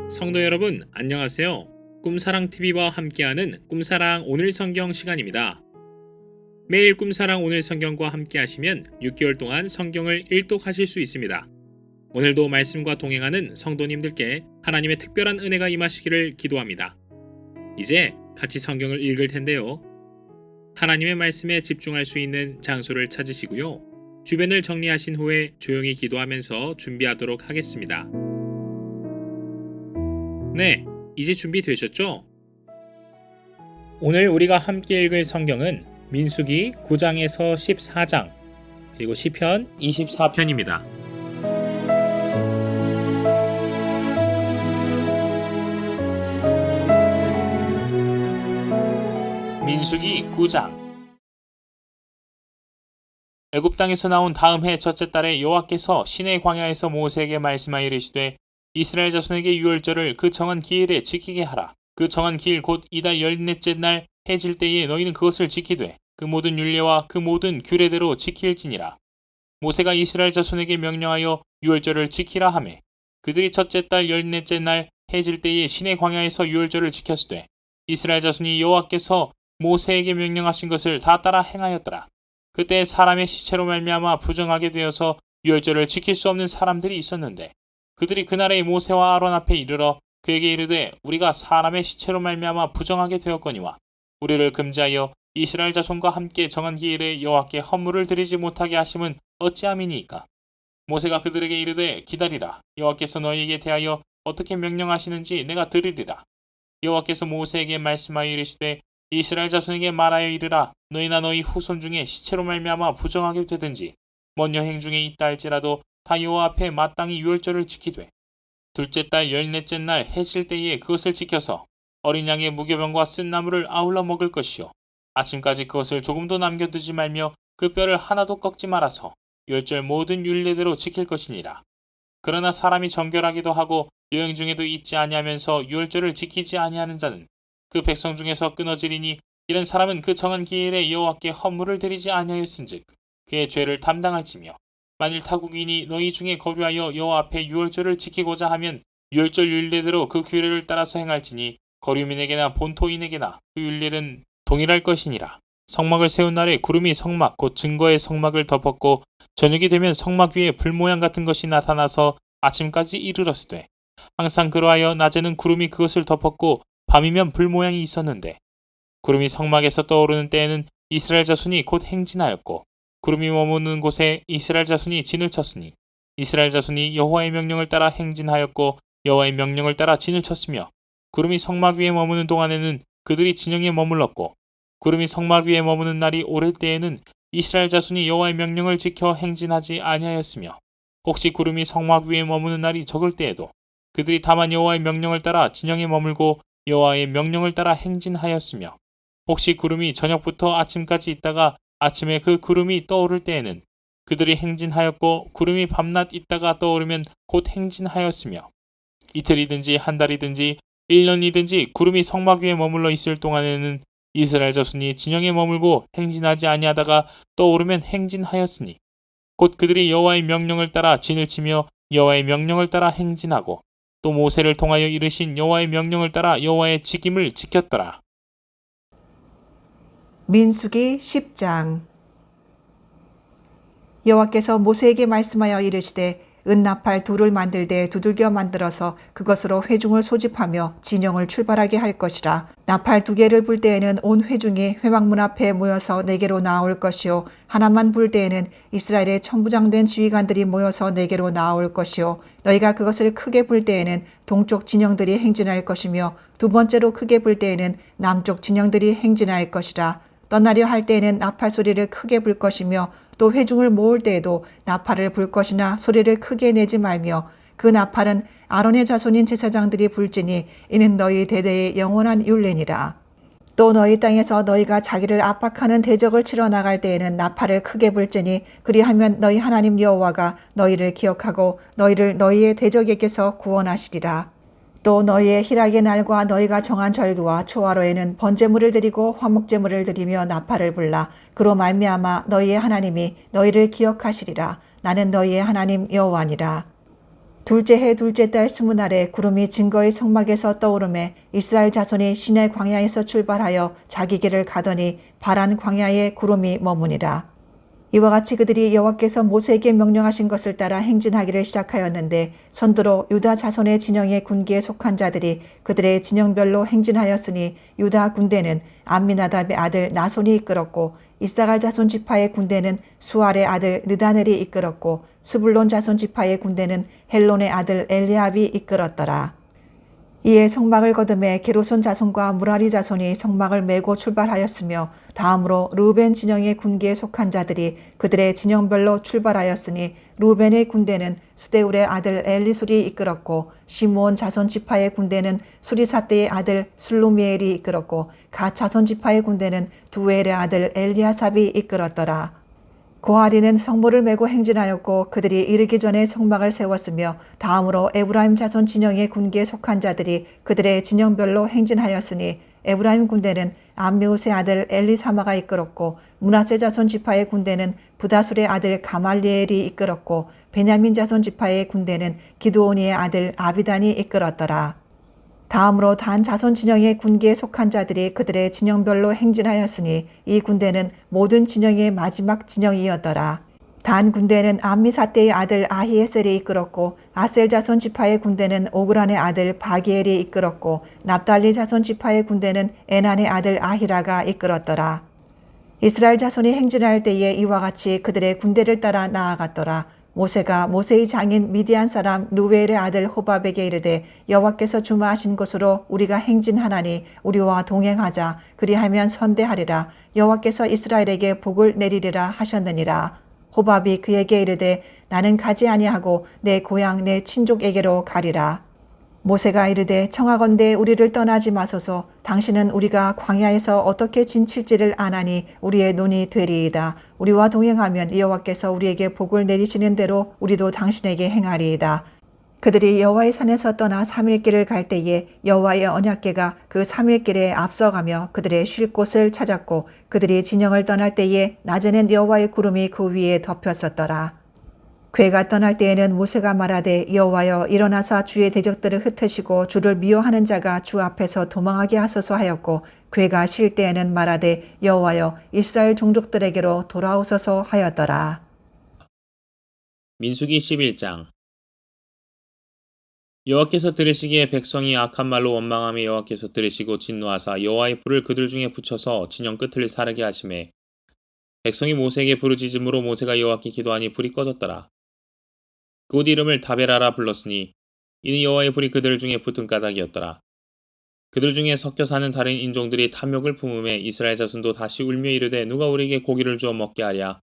성도 여러분, 안녕하세요. 꿈사랑TV와 함께하는 꿈사랑 오늘 성경 시간입니다. 매일 꿈사랑 오늘 성경과 함께 하시면 6개월 동안 성경을 일독하실 수 있습니다. 오늘도 말씀과 동행하는 성도님들께 하나님의 특별한 은혜가 임하시기를 기도합니다. 이제 같이 성경을 읽을 텐데요. 하나님의 말씀에 집중할 수 있는 장소를 찾으시고요. 주변을 정리하신 후에 조용히 기도하면서 준비하도록 하겠습니다. 네, 이제 준비되셨죠? 오늘 우리가 함께 읽을 성경은 민수기 9장에서 14장, 그리고 시편 24편입니다. 민수기 9장. 애굽 땅에서 나온 다음 해 첫째 달에 여호와께서 시내 광야에서 모세에게 말씀하여 이르시되 이스라엘 자손에게 유월절을 그 정한 기일에 지키게 하라. 그 정한 기일 곧 이달 14째 날 해질 때에 너희는 그것을 지키되 그 모든 율례와 그 모든 규례대로 지킬지니라. 모세가 이스라엘 자손에게 명령하여 유월절을 지키라 하매 그들이 첫째 달 14째 날 해질 때에 시내 광야에서 유월절을 지켰으되 이스라엘 자손이 여호와께서 모세에게 명령하신 것을 다 따라 행하였더라. 그때 사람의 시체로 말미암아 부정하게 되어서 유월절을 지킬 수 없는 사람들이 있었는데 그들이 그날에 모세와 아론 앞에 이르러 그에게 이르되 우리가 사람의 시체로 말미암아 부정하게 되었거니와 우리를 금지하여 이스라엘 자손과 함께 정한 기일에 여호와께 헌물을 드리지 못하게 하심은 어찌함이니이까. 모세가 그들에게 이르되 기다리라. 여호와께서 너희에게 대하여 어떻게 명령하시는지 내가 들으리라. 여호와께서 모세에게 말씀하여 이르시되 이스라엘 자손에게 말하여 이르라. 너희나 너희 후손 중에 시체로 말미암아 부정하게 되든지 먼 여행 중에 있다 할지라도 다 여호와 앞에 마땅히 유월절을 지키되 둘째 달 14째 날 해질 때에 그것을 지켜서 어린 양의 무교병과 쓴 나물을 아울러 먹을 것이요 아침까지 그것을 조금도 남겨두지 말며 그 뼈를 하나도 꺾지 말아서 유월절 모든 율례대로 지킬 것이니라. 그러나 사람이 정결하기도 하고 여행 중에도 있지 아니하면서 유월절을 지키지 아니하는 자는 그 백성 중에서 끊어지리니 이런 사람은 그 정한 기일에 여호와께 헌물을 드리지 아니하였은즉 그의 죄를 담당할지며 만일 타국인이 너희 중에 거류하여 여호와 앞에 유월절을 지키고자 하면 유월절 율례대로 그 규례를 따라서 행할지니 거류민에게나 본토인에게나 그 율례는 동일할 것이니라. 성막을 세운 날에 구름이 성막 곧 증거의 성막을 덮었고 저녁이 되면 성막 위에 불 모양 같은 것이 나타나서 아침까지 이르렀으되 항상 그러하여 낮에는 구름이 그것을 덮었고 밤이면 불 모양이 있었는데 구름이 성막에서 떠오르는 때에는 이스라엘 자손이 곧 행진하였고 구름이 머무는 곳에 이스라엘 자손이 진을 쳤으니 이스라엘 자손이 여호와의 명령을 따라 행진하였고 여호와의 명령을 따라 진을 쳤으며 구름이 성막 위에 머무는 동안에는 그들이 진영에 머물렀고 구름이 성막 위에 머무는 날이 오를 때에는 이스라엘 자손이 여호와의 명령을 지켜 행진하지 아니하였으며 혹시 구름이 성막 위에 머무는 날이 적을 때에도 그들이 다만 여호와의 명령을 따라 진영에 머물고 여호와의 명령을 따라 행진하였으며 혹시 구름이 저녁부터 아침까지 있다가 아침에 그 구름이 떠오를 때에는 그들이 행진하였고 구름이 밤낮 있다가 떠오르면 곧 행진하였으며 이틀이든지 한 달이든지 1년이든지 구름이 성막 위에 머물러 있을 동안에는 이스라엘 자손이 진영에 머물고 행진하지 아니하다가 떠오르면 행진하였으니 곧 그들이 여호와의 명령을 따라 진을 치며 여호와의 명령을 따라 행진하고 또 모세를 통하여 이르신 여호와의 명령을 따라 여호와의 지킴을 지켰더라. 민수기 10장. 여호와께서 모세에게 말씀하여 이르시되 은나팔 둘을 만들되 두들겨 만들어서 그것으로 회중을 소집하며 진영을 출발하게 할 것이라. 나팔 2개를 불 때에는 온 회중이 회막문 앞에 모여서 내게로 나올 것이요 하나만 불 때에는 이스라엘의 천부장된 지휘관들이 모여서 내게로 나올 것이요 너희가 그것을 크게 불 때에는 동쪽 진영들이 행진할 것이며 두 번째로 크게 불 때에는 남쪽 진영들이 행진할 것이라. 떠나려 할 때에는 나팔 소리를 크게 불 것이며 또 회중을 모을 때에도 나팔을 불 것이나 소리를 크게 내지 말며 그 나팔은 아론의 자손인 제사장들이 불지니 이는 너희 대대의 영원한 율례니라. 또 너희 땅에서 너희가 자기를 압박하는 대적을 치러 나갈 때에는 나팔을 크게 불지니 그리하면 너희 하나님 여호와가 너희를 기억하고 너희를 너희의 대적에게서 구원하시리라. 또 너희의 희락의 날과 너희가 정한 절기와 초하루에는 번제물을 드리고 화목제물을 드리며 나팔을 불라. 그로 말미암아 너희의 하나님이 너희를 기억하시리라. 나는 너희의 하나님 여호와니라. 둘째 해 둘째 달 20날에 구름이 증거의 성막에서 떠오르매 이스라엘 자손이 시내 광야에서 출발하여 자기 길을 가더니 바란 광야에 구름이 머무니라. 이와 같이 그들이 여호와께서 모세에게 명령하신 것을 따라 행진하기를 시작하였는데 선두로 유다 자손의 진영의 군기에 속한 자들이 그들의 진영별로 행진하였으니 유다 군대는 암미나답의 아들 나손이 이끌었고 이사갈 자손 지파의 군대는 수알의 아들 르다넬이 이끌었고 스불론 자손 지파의 군대는 헬론의 아들 엘리압이 이끌었더라. 이에 성막을 거듭해 게르손 자손과 무라리 자손이 성막을 메고 출발하였으며 다음으로 르우벤 진영의 군기에 속한 자들이 그들의 진영별로 출발하였으니 르우벤의 군대는 수데울의 아들 엘리술이 이끌었고 시므온 자손 지파의 군대는 수리사대의 아들 슬루미엘이 이끌었고 갓 자손 지파의 군대는 두엘의 아들 엘리아삽이 이끌었더라. 고하리는 성물을 메고 행진하였고 그들이 이르기 전에 성막을 세웠으며 다음으로 에브라임 자손 진영의 군기에 속한 자들이 그들의 진영별로 행진하였으니 에브라임 군대는 암미우스의 아들 엘리사마가 이끌었고 므낫세 자손 지파의 군대는 부다술의 아들 가말리엘이 이끌었고 베냐민 자손 지파의 군대는 기드오니의 아들 아비단이 이끌었더라. 다음으로 단 자손 진영의 군기에 속한 자들이 그들의 진영별로 행진하였으니 이 군대는 모든 진영의 마지막 진영이었더라. 단 군대는 암미사대의 아들 아히에셀이 이끌었고 아셀 자손 지파의 군대는 오그란의 아들 바기엘이 이끌었고 납달리 자손 지파의 군대는 에난의 아들 아히라가 이끌었더라. 이스라엘 자손이 행진할 때에 이와 같이 그들의 군대를 따라 나아갔더라. 모세가 모세의 장인 미디안 사람 루벨의 아들 호밥에게 이르되 여호와께서 주마하신 곳으로 우리가 행진하나니 우리와 동행하자. 그리하면 선대하리라. 여호와께서 이스라엘에게 복을 내리리라 하셨느니라. 호밥이 그에게 이르되 나는 가지 아니하고 내 고향 내 친족에게로 가리라. 모세가 이르되 청하건대 우리를 떠나지 마소서. 당신은 우리가 광야에서 어떻게 진칠지를 아나니 우리의 눈이 되리이다. 우리와 동행하면 여호와께서 우리에게 복을 내리시는 대로 우리도 당신에게 행하리이다. 그들이 여호와의 산에서 떠나 3일길을 갈 때에 여호와의 언약궤가 그 3일길에 앞서가며 그들의 쉴 곳을 찾았고 그들이 진영을 떠날 때에 낮에는 여호와의 구름이 그 위에 덮였었더라. 궤가 떠날 때에는 모세가 말하되 여호와여 일어나사 주의 대적들을 흩으시고 주를 미워하는 자가 주 앞에서 도망하게 하소서 하였고 궤가 쉴 때에는 말하되 여호와여 이스라엘 종족들에게로 돌아오소서 하였더라. 민수기 11장. 여호와께서 들으시기에 백성이 악한 말로 원망하며 여호와께서 들으시고 진노하사 여호와의 불을 그들 중에 붙여서 진영 끝을 사르게 하시매 백성이 모세에게 부르짖음으로 모세가 여호와께 기도하니 불이 꺼졌더라. 그곳 이름을 다베라라 불렀으니 이는 여호와의 불이 그들 중에 붙은 까닭이었더라. 그들 중에 섞여 사는 다른 인종들이 탐욕을 품음에 이스라엘 자손도 다시 울며 이르되 누가 우리에게 고기를 주어 먹게 하랴.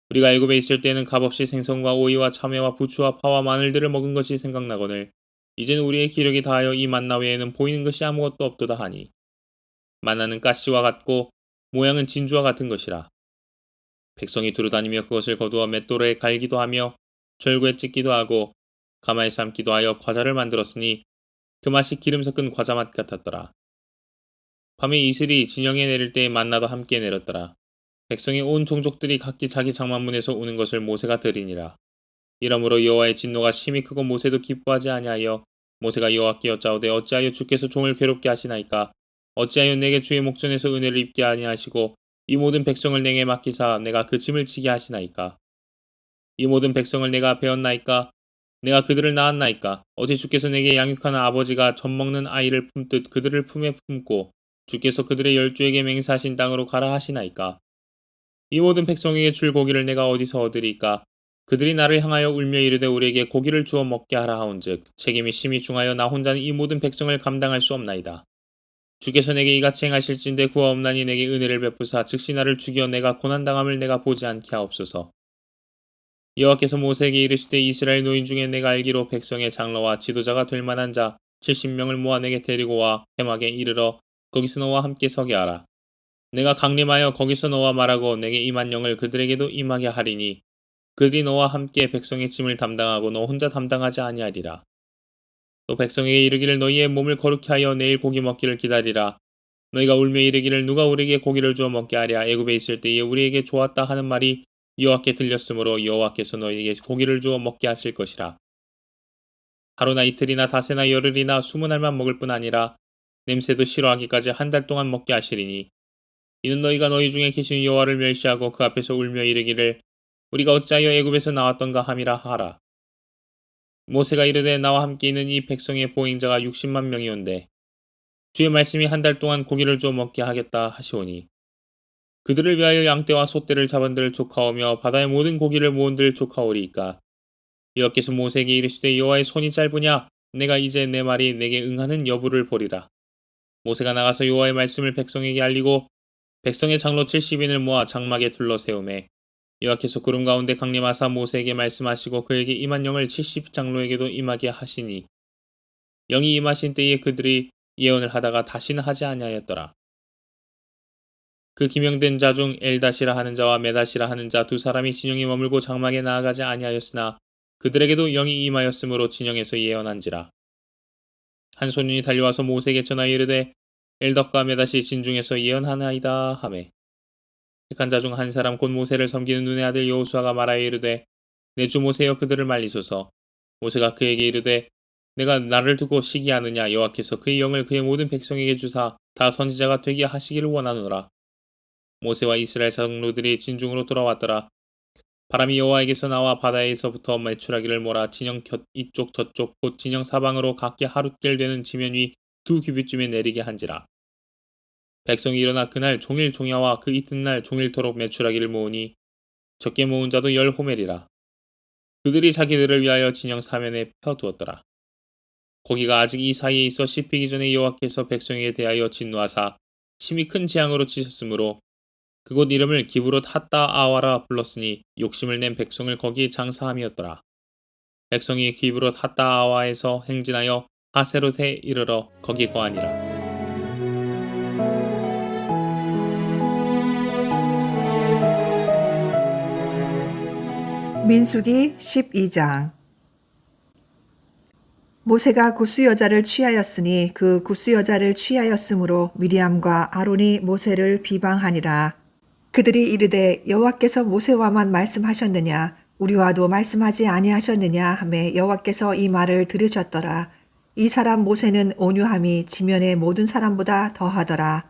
우리가 애굽에 있을 때는 값없이 생선과 오이와 참외와 부추와 파와 마늘들을 먹은 것이 생각나거늘 이제는 우리의 기력이 다하여 이 만나 외에는 보이는 것이 아무것도 없도다 하니 만나는 가시와 같고 모양은 진주와 같은 것이라. 백성이 두루다니며 그것을 거두어 맷돌에 갈기도 하며 절구에 찢기도 하고 가마에 삶기도 하여 과자를 만들었으니 그 맛이 기름 섞은 과자 맛 같았더라. 밤에 이슬이 진영에 내릴 때에 만나도 함께 내렸더라. 백성의 온 종족들이 각기 자기 장막문에서 우는 것을 모세가 들으니라. 이러므로 여호와의 진노가 심히 크고 모세도 기뻐하지 아니하여 모세가 여호와께 여짜오되 어찌하여 주께서 종을 괴롭게 하시나이까. 어찌하여 내게 주의 목전에서 은혜를 입게 아니하시고 이 모든 백성을 내게 맡기사 내가 그 짐을 지게 하시나이까. 이 모든 백성을 내가 배웠나이까. 내가 그들을 낳았나이까. 어제 주께서 내게 양육하는 아버지가 젖 먹는 아이를 품듯 그들을 품에 품고 주께서 그들의 열조에게 맹세하신 땅으로 가라 하시나이까. 이 모든 백성에게 줄 고기를 내가 어디서 얻으리까. 그들이 나를 향하여 울며 이르되 우리에게 고기를 주어 먹게 하라 하온즉 책임이 심히 중하여 나 혼자는 이 모든 백성을 감당할 수 없나이다. 주께서 내게 이같이 행하실진대 구하옵나니 내게 은혜를 베푸사 즉시 나를 죽여 내가 고난당함을 내가 보지 않게 하옵소서. 여호와께서 모세에게 이르시되 이스라엘 노인 중에 내가 알기로 백성의 장로와 지도자가 될 만한 자 70명을 모아 내게 데리고 와 해막에 이르러 거기서 너와 함께 서게 하라. 내가 강림하여 거기서 너와 말하고 내게 임한 영을 그들에게도 임하게 하리니 그들이 너와 함께 백성의 짐을 담당하고 너 혼자 담당하지 아니하리라. 또 백성에게 이르기를 너희의 몸을 거룩히 하여 내일 고기 먹기를 기다리라. 너희가 울며 이르기를 누가 우리에게 고기를 주어 먹게 하랴. 애굽에 있을 때에 우리에게 좋았다 하는 말이 여호와께 들렸으므로 여호와께서 너희에게 고기를 주어 먹게 하실 것이라. 하루나 이틀이나 닷새나 열흘이나 20알만 먹을 뿐 아니라 냄새도 싫어하기까지 한 달 동안 먹게 하시리니 이는 너희가 너희 중에 계신 여호와를 멸시하고 그 앞에서 울며 이르기를 우리가 어찌하여 애굽에서 나왔던가 함이라 하라. 모세가 이르되 나와 함께 있는 이 백성의 보행자가 60만 명이온데 주의 말씀이 한 달 동안 고기를 주어 먹게 하겠다 하시오니 그들을 위하여 양떼와 소떼를 잡은들 족하오며 바다의 모든 고기를 모은들 족하오리이까. 여호와께서 모세에게 이르시되 여호와의 손이 짧으냐 내가 이제 내 말이 내게 응하는 여부를 보리라. 모세가 나가서 여호와의 말씀을 백성에게 알리고 백성의 장로 70인을 모아 장막에 둘러 세우매 여호와께서 구름 가운데 강림하사 모세에게 말씀하시고 그에게 임한 영을 70장로에게도 임하게 하시니 영이 임하신 때에 그들이 예언을 하다가 다시는 하지 아니하였더라. 그 기명된 자 중 엘다시라 하는 자와 메다시라 하는 자 두 사람이 진영에 머물고 장막에 나아가지 아니하였으나 그들에게도 영이 임하였으므로 진영에서 예언한지라. 한 소년이 달려와서 모세에게 전하여 이르되 엘덕과 메다시 진중에서 예언하나이다 하매 택한 자 중 한 사람 곧 모세를 섬기는 눈의 아들 여호수아가 말하여 이르되 내 주 모세여 그들을 말리소서. 모세가 그에게 이르되 내가 나를 두고 시기하느냐 여호와께서 그의 영을 그의 모든 백성에게 주사 다 선지자가 되게 하시기를 원하노라. 모세와 이스라엘 장로들이 진중으로 돌아왔더라. 바람이 여호와에게서 나와 바다에서부터 메추라기를 몰아 진영 곁 이쪽 저쪽 곧 진영 사방으로 각기 하룻길 되는 지면 위 2규빗쯤에 내리게 한지라. 백성이 일어나 그날 종일 종야와 그 이튿날 종일토록 메추라기를 모으니 적게 모은 자도 10호멜이라. 그들이 자기들을 위하여 진영 사면에 펴두었더라. 고기가 아직 이 사이에 있어 씹히기 전에 여호와께서 백성에게 대하여 진노하사 심히 큰 재앙으로 치셨으므로 그곳 이름을 기브롯 핫다 아와라 불렀으니 욕심을 낸 백성을 거기에 장사함이었더라. 백성이 기브롯 핫다 아와에서 행진하여 하세롯에 이르러 거기 거하니라. 민수기 12장. 모세가 구스 여자를 취하였으니 그 구스 여자를 취하였으므로 미리암과 아론이 모세를 비방하니라. 그들이 이르되 여호와께서 모세와만 말씀하셨느냐 우리와도 말씀하지 아니하셨느냐 하매 여호와께서 이 말을 들으셨더라. 이 사람 모세는 온유함이 지면의 모든 사람보다 더하더라.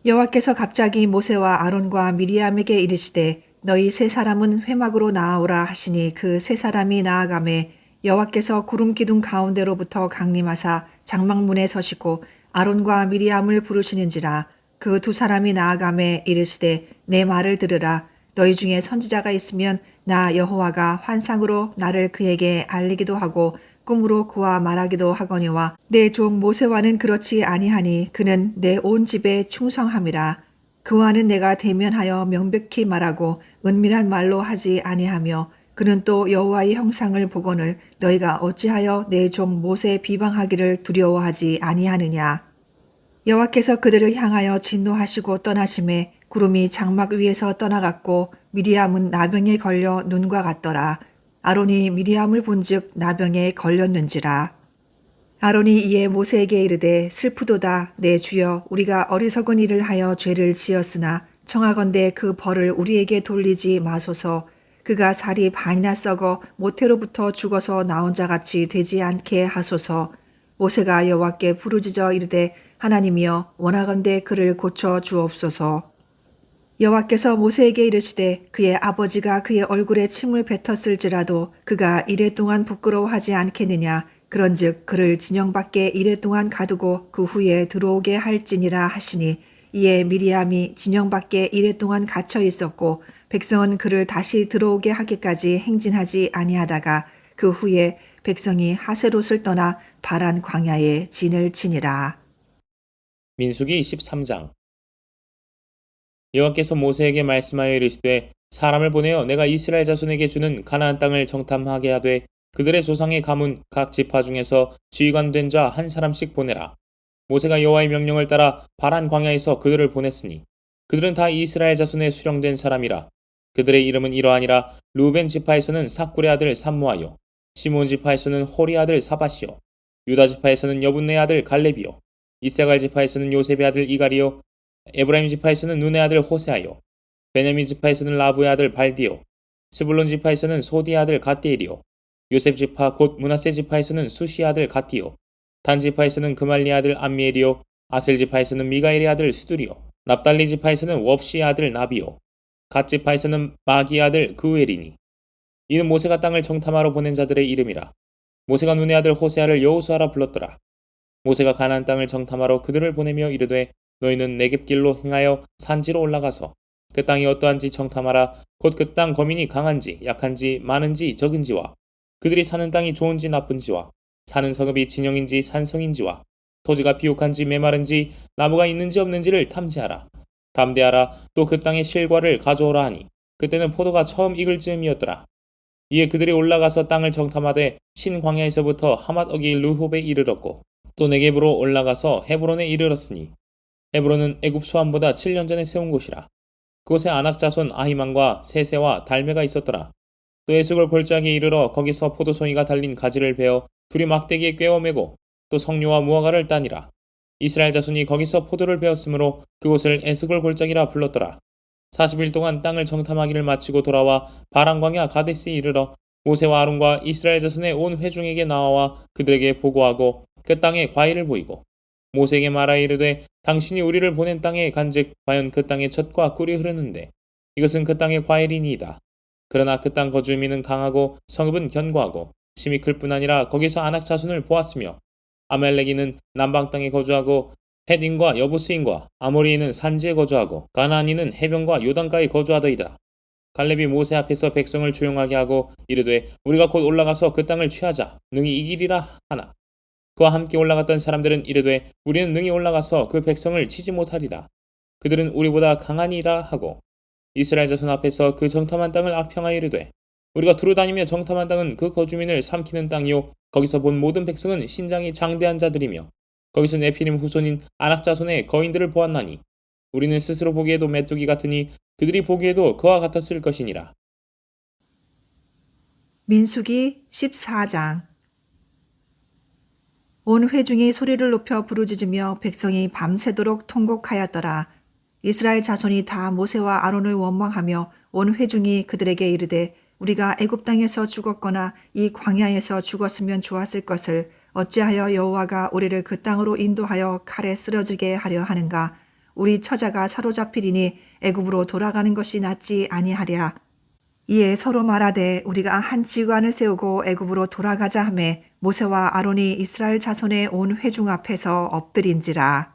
여호와께서 갑자기 모세와 아론과 미리암에게 이르시되 너희 세 사람은 회막으로 나아오라 하시니 그 세 사람이 나아가매 여호와께서 구름 기둥 가운데로부터 강림하사 장막문에 서시고 아론과 미리암을 부르시는지라. 그 두 사람이 나아가매 이르시되 내 말을 들으라. 너희 중에 선지자가 있으면 나 여호와가 환상으로 나를 그에게 알리기도 하고 꿈으로 그와 말하기도 하거니와 내 종 모세와는 그렇지 아니하니 그는 내 온 집에 충성함이라. 그와는 내가 대면하여 명백히 말하고 은밀한 말로 하지 아니하며 그는 또 여호와의 형상을 보거늘 너희가 어찌하여 내 종 모세 비방하기를 두려워하지 아니하느냐. 여호와께서 그들을 향하여 진노하시고 떠나심에 구름이 장막 위에서 떠나갔고 미리암은 나병에 걸려 눈과 같더라. 아론이 미리암을 본즉 나병에 걸렸는지라. 아론이 이에 모세에게 이르되 슬프도다 내 주여 우리가 어리석은 일을 하여 죄를 지었으나 청하건대 그 벌을 우리에게 돌리지 마소서. 그가 살이 반이나 썩어 모태로부터 죽어서 나온 자같이 되지 않게 하소서. 모세가 여호와께 부르짖어 이르되 하나님이여 원하건대 그를 고쳐 주옵소서. 여호와께서 모세에게 이르시되 그의 아버지가 그의 얼굴에 침을 뱉었을지라도 그가 이랫동안 부끄러워하지 않겠느냐. 그런즉 그를 진영 밖에 이랫동안 가두고 그 후에 들어오게 할지니라 하시니 이에 미리암이 진영 밖에 이랫동안 갇혀 있었고 백성은 그를 다시 들어오게 하기까지 행진하지 아니하다가 그 후에 백성이 하세롯을 떠나 바란 광야에 진을 치니라. 민수기 23장. 여호와께서 모세에게 말씀하여 이르시되 사람을 보내어 내가 이스라엘 자손에게 주는 가나안 땅을 정탐하게 하되 그들의 조상의 가문 각 지파 중에서 지휘관 된 자 한 사람씩 보내라. 모세가 여호와의 명령을 따라 바란 광야에서 그들을 보냈으니 그들은 다 이스라엘 자손의 수령된 사람이라. 그들의 이름은 이러하니라. 루벤 지파에서는 삭굴의 아들 삼모아요. 시몬 지파에서는 호리 아들 사바시요. 유다 지파에서는 여분네 아들 갈렙이요. 이사갈 지파에서는 요셉의 아들 이갈이요. 에브라임 지파에서는 눈의 아들 호세아요. 베냐민 지파에서는 라부의 아들 발디요. 스불론 지파에서는 소디의 아들 갓디엘이요. 요셉 지파 곧 므낫세 지파에서는 수시의 아들 갓디요, 단 지파에서는 그말리의 아들 암미엘이요, 아셀 지파에서는 미가엘의 아들 수두리요, 납달리 지파에서는 웁시의 아들 나비요, 갓 지파에서는 마기의 아들 그우엘이니. 이는 모세가 땅을 정탐하러 보낸 자들의 이름이라. 모세가 눈의 아들 호세아를 여호수아라 불렀더라. 모세가 가나안 땅을 정탐하러 그들을 보내며 이르되 너희는 내겝길로 행하여 산지로 올라가서 그 땅이 어떠한지 정탐하라. 곧 그 땅 거민이 강한지 약한지 많은지 적은지와 그들이 사는 땅이 좋은지 나쁜지와 사는 성읍이 진영인지 산성인지와 토지가 비옥한지 메마른지 나무가 있는지 없는지를 탐지하라. 담대하라. 또 그 땅의 실과를 가져오라 하니 그때는 포도가 처음 익을 즈음이었더라. 이에 그들이 올라가서 땅을 정탐하되 신광야에서부터 하맛 어기 르홉에 이르렀고 또 네겝으로 올라가서 헤브론에 이르렀으니 헤브론은 애굽 소함보다 7년 전에 세운 곳이라. 그곳에 아낙 자손 아히만과 세세와 달메가 있었더라. 또 에스골 골짜기에 이르러 거기서 포도송이가 달린 가지를 베어 둘이 막대기에 꿰어 매고 또 석류와 무화과를 따니라. 이스라엘 자손이 거기서 포도를 베었으므로 그곳을 에스골 골짜기라 불렀더라. 40일 동안 땅을 정탐하기를 마치고 돌아와 바란광야 가데스에 이르러 모세와 아론과 이스라엘 자손의 온 회중에게 나와 그들에게 보고하고 그 땅에 과일을 보이고 모세에게 말하여 이르되 당신이 우리를 보낸 땅에 간즉 과연 그 땅에 젖과 꿀이 흐르는데 이것은 그 땅의 과일이니이다. 그러나 그 땅 거주민은 강하고 성읍은 견고하고 심이 클 뿐 아니라 거기서 아낙 자손을 보았으며 아말렉인은 남방 땅에 거주하고 헷인과 여부스인과 아모리인은 산지에 거주하고 가나안인은 해변과 요단가에 거주하더이다. 갈렙이 모세 앞에서 백성을 조용하게 하고 이르되 우리가 곧 올라가서 그 땅을 취하자 능히 이기리라 하나. 그와 함께 올라갔던 사람들은 이르되 우리는 능히 올라가서 그 백성을 치지 못하리라. 그들은 우리보다 강하니라 하고 이스라엘 자손 앞에서 그 정탐한 땅을 악평하여 이르되 우리가 두루 다니며 정탐한 땅은 그 거주민을 삼키는 땅이요 거기서 본 모든 백성은 신장이 장대한 자들이며 거기서 네피림 후손인 아낙 자손의 거인들을 보았나니 우리는 스스로 보기에도 메뚜기 같으니 그들이 보기에도 그와 같았을 것이니라. 민수기 14장. 온 회중이 소리를 높여 부르짖으며 백성이 밤새도록 통곡하였더라. 이스라엘 자손이 다 모세와 아론을 원망하며 온 회중이 그들에게 이르되 우리가 애굽 땅에서 죽었거나 이 광야에서 죽었으면 좋았을 것을 어찌하여 여호와가 우리를 그 땅으로 인도하여 칼에 쓰러지게 하려 하는가. 우리 처자가 사로잡히리니 애굽으로 돌아가는 것이 낫지 아니하랴. 이에 서로 말하되 우리가 한 지관을 세우고 애굽으로 돌아가자 하매 모세와 아론이 이스라엘 자손의 온 회중 앞에서 엎드린지라.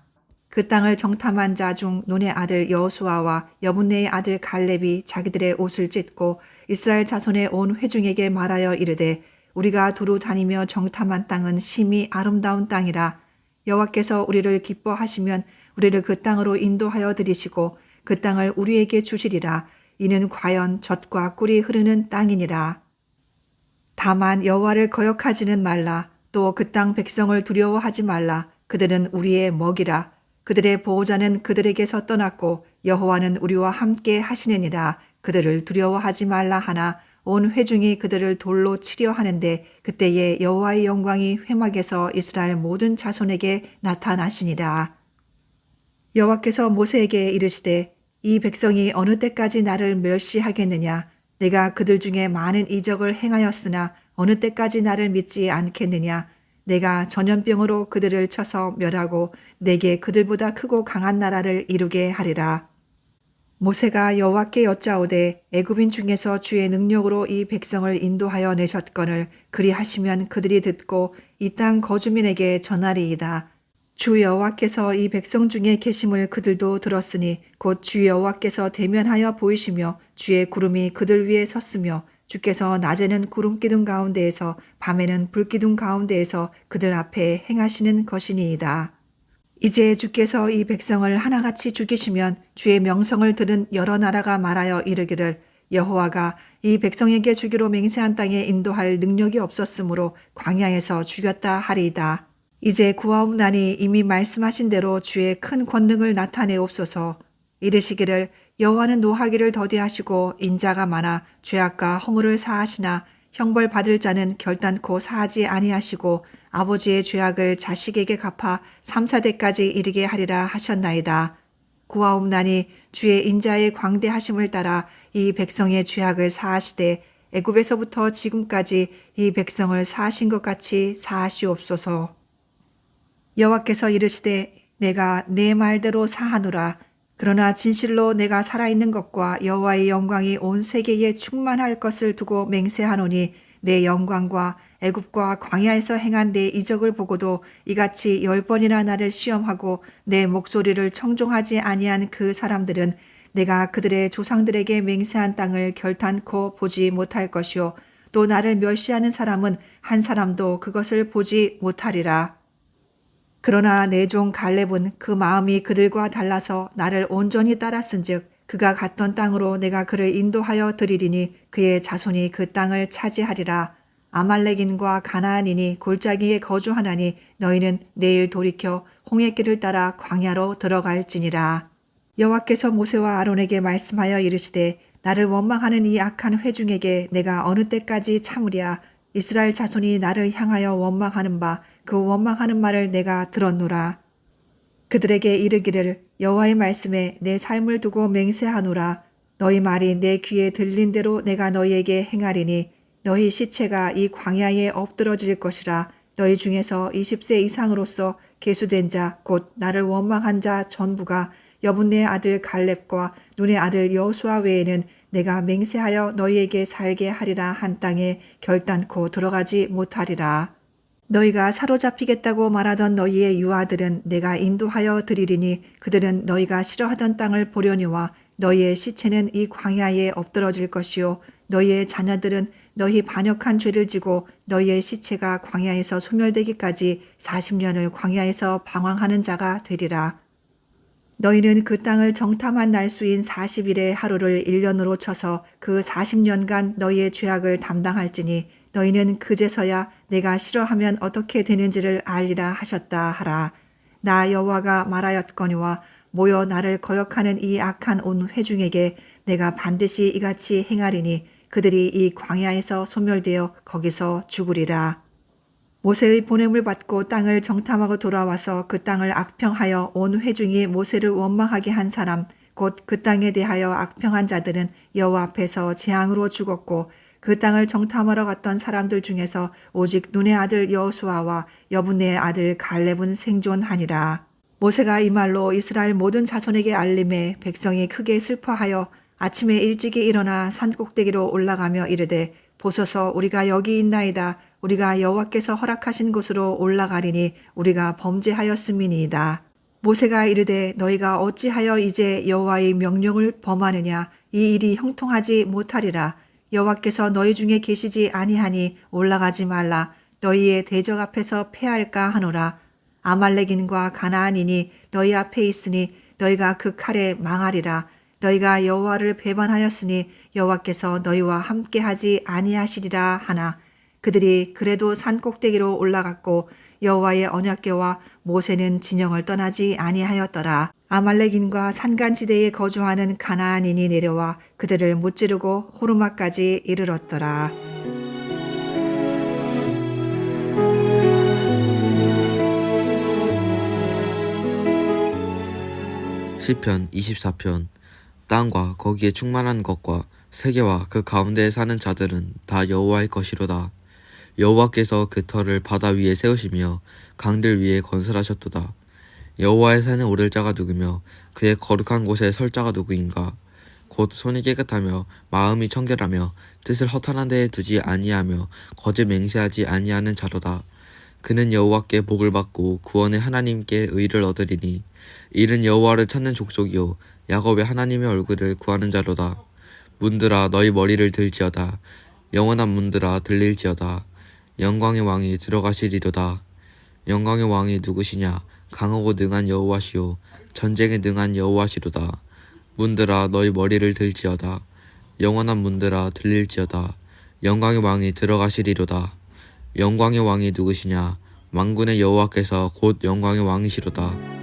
그 땅을 정탐한 자 중 눈의 아들 여호수아와 여분네의 아들 갈렙이 자기들의 옷을 찢고 이스라엘 자손의 온 회중에게 말하여 이르되 우리가 두루 다니며 정탐한 땅은 심히 아름다운 땅이라. 여호와께서 우리를 기뻐하시면 우리를 그 땅으로 인도하여 들이시고 그 땅을 우리에게 주시리라. 이는 과연 젖과 꿀이 흐르는 땅이니라. 다만 여호와를 거역하지는 말라. 또 그 땅 백성을 두려워하지 말라. 그들은 우리의 먹이라. 그들의 보호자는 그들에게서 떠났고 여호와는 우리와 함께 하시느니라. 그들을 두려워하지 말라 하나 온 회중이 그들을 돌로 치려 하는데 그때에 여호와의 영광이 회막에서 이스라엘 모든 자손에게 나타나시니라. 여호와께서 모세에게 이르시되 이 백성이 어느 때까지 나를 멸시하겠느냐. 내가 그들 중에 많은 이적을 행하였으나 어느 때까지 나를 믿지 않겠느냐. 내가 전염병으로 그들을 쳐서 멸하고 내게 그들보다 크고 강한 나라를 이루게 하리라. 모세가 여호와께 여짜오되 애굽인 중에서 주의 능력으로 이 백성을 인도하여 내셨거늘 그리하시면 그들이 듣고 이 땅 거주민에게 전하리이다. 주 여호와께서 이 백성 중에 계심을 그들도 들었으니 곧 주 여호와께서 대면하여 보이시며 주의 구름이 그들 위에 섰으며 주께서 낮에는 구름 기둥 가운데에서 밤에는 불 기둥 가운데에서 그들 앞에 행하시는 것이니이다. 이제 주께서 이 백성을 하나같이 죽이시면 주의 명성을 들은 여러 나라가 말하여 이르기를 여호와가 이 백성에게 주기로 맹세한 땅에 인도할 능력이 없었으므로 광야에서 죽였다 하리이다. 이제 구하옵나니 이미 말씀하신 대로 주의 큰 권능을 나타내옵소서. 이르시기를 여호와는 노하기를 더디하시고 인자가 많아 죄악과 허물을 사하시나 형벌 받을 자는 결단코 사하지 아니하시고 아버지의 죄악을 자식에게 갚아 3, 4대까지 이르게 하리라 하셨나이다. 구하옵나니 주의 인자의 광대하심을 따라 이 백성의 죄악을 사하시되 애굽에서부터 지금까지 이 백성을 사하신 것 같이 사하시옵소서. 여호와께서 이르시되 내가 내 말대로 사하노라. 그러나 진실로 내가 살아있는 것과 여호와의 영광이 온 세계에 충만할 것을 두고 맹세하노니 내 영광과 애굽과 광야에서 행한 내 이적을 보고도 이같이 10번이나 나를 시험하고 내 목소리를 청종하지 아니한 그 사람들은 내가 그들의 조상들에게 맹세한 땅을 결탄코 보지 못할 것이요 또 나를 멸시하는 사람은 한 사람도 그것을 보지 못하리라. 그러나 내 종 갈렙은 그 마음이 그들과 달라서 나를 온전히 따랐은즉 그가 갔던 땅으로 내가 그를 인도하여 드리리니 그의 자손이 그 땅을 차지하리라. 아말렉인과 가나안인이 골짜기에 거주하나니 너희는 내일 돌이켜 홍해길을 따라 광야로 들어갈지니라. 여호와께서 모세와 아론에게 말씀하여 이르시되 나를 원망하는 이 악한 회중에게 내가 어느 때까지 참으랴. 이스라엘 자손이 나를 향하여 원망하는 바 그 원망하는 말을 내가 들었노라. 그들에게 이르기를 여호와의 말씀에 내 삶을 두고 맹세하노라. 너희 말이 내 귀에 들린 대로 내가 너희에게 행하리니 너희 시체가 이 광야에 엎드러질 것이라. 너희 중에서 20세 이상으로서 계수된 자 곧 나를 원망한 자 전부가 여분네 아들 갈렙과 눈의 아들 여호수아 외에는 내가 맹세하여 너희에게 살게 하리라 한 땅에 결단코 들어가지 못하리라. 너희가 사로잡히겠다고 말하던 너희의 유아들은 내가 인도하여 드리리니 그들은 너희가 싫어하던 땅을 보려니와 너희의 시체는 이 광야에 엎드러질 것이요 너희의 자녀들은 너희 반역한 죄를 지고 너희의 시체가 광야에서 소멸되기까지 40년을 광야에서 방황하는 자가 되리라. 너희는 그 땅을 정탐한 날수인 40일의 하루를 1년으로 쳐서 그 40년간 너희의 죄악을 담당할지니 너희는 그제서야 내가 싫어하면 어떻게 되는지를 알리라 하셨다 하라. 나 여호와가 말하였거니와 모여 나를 거역하는 이 악한 온 회중에게 내가 반드시 이같이 행하리니 그들이 이 광야에서 소멸되어 거기서 죽으리라. 모세의 보냄을 받고 땅을 정탐하고 돌아와서 그 땅을 악평하여 온 회중이 모세를 원망하게 한 사람 곧 그 땅에 대하여 악평한 자들은 여호와 앞에서 재앙으로 죽었고 그 땅을 정탐하러 갔던 사람들 중에서 오직 눈의 아들 여호수아와 여분네의 아들 갈렙은 생존하니라. 모세가 이 말로 이스라엘 모든 자손에게 알림해 백성이 크게 슬퍼하여 아침에 일찍이 일어나 산꼭대기로 올라가며 이르되 보소서 우리가 여기 있나이다. 우리가 여호와께서 허락하신 곳으로 올라가리니 우리가 범죄하였음이니이다. 모세가 이르되 너희가 어찌하여 이제 여호와의 명령을 범하느냐. 이 일이 형통하지 못하리라. 여호와께서 너희 중에 계시지 아니하니 올라가지 말라. 너희의 대적 앞에서 패할까 하노라. 아말렉인과 가나안인이 너희 앞에 있으니 너희가 그 칼에 망하리라. 너희가 여호와를 배반하였으니 여호와께서 너희와 함께하지 아니하시리라 하나. 그들이 그래도 산꼭대기로 올라갔고 여호와의 언약궤와 모세는 진영을 떠나지 아니하였더라. 아말렉인과 산간지대에 거주하는 가나안인이 내려와 그들을 무찌르고 호르마까지 이르렀더라. 시편 24편. 땅과 거기에 충만한 것과 세계와 그 가운데에 사는 자들은 다 여호와의 것이로다. 여호와께서 그 터를 바다 위에 세우시며 강들 위에 건설하셨도다. 여호와의 산에 오를 자가 누구며 그의 거룩한 곳에 설 자가 누구인가. 곧 손이 깨끗하며 마음이 청결하며 뜻을 허탄한 데에 두지 아니하며 거짓 맹세하지 아니하는 자로다. 그는 여호와께 복을 받고 구원의 하나님께 의를 얻으리니 이는 여호와를 찾는 족속이요 야곱의 하나님의 얼굴을 구하는 자로다. 문들아 너희 머리를 들지어다. 영원한 문들아 들릴지어다. 영광의 왕이 들어가시리로다. 영광의 왕이 누구시냐. 강하고 능한 여호와시요 전쟁에 능한 여호와시로다. 문들아 너희 머리를 들지어다. 영원한 문들아 들릴지어다. 영광의 왕이 들어가시리로다. 영광의 왕이 누구시냐. 만군의 여호와께서 곧 영광의 왕이시로다.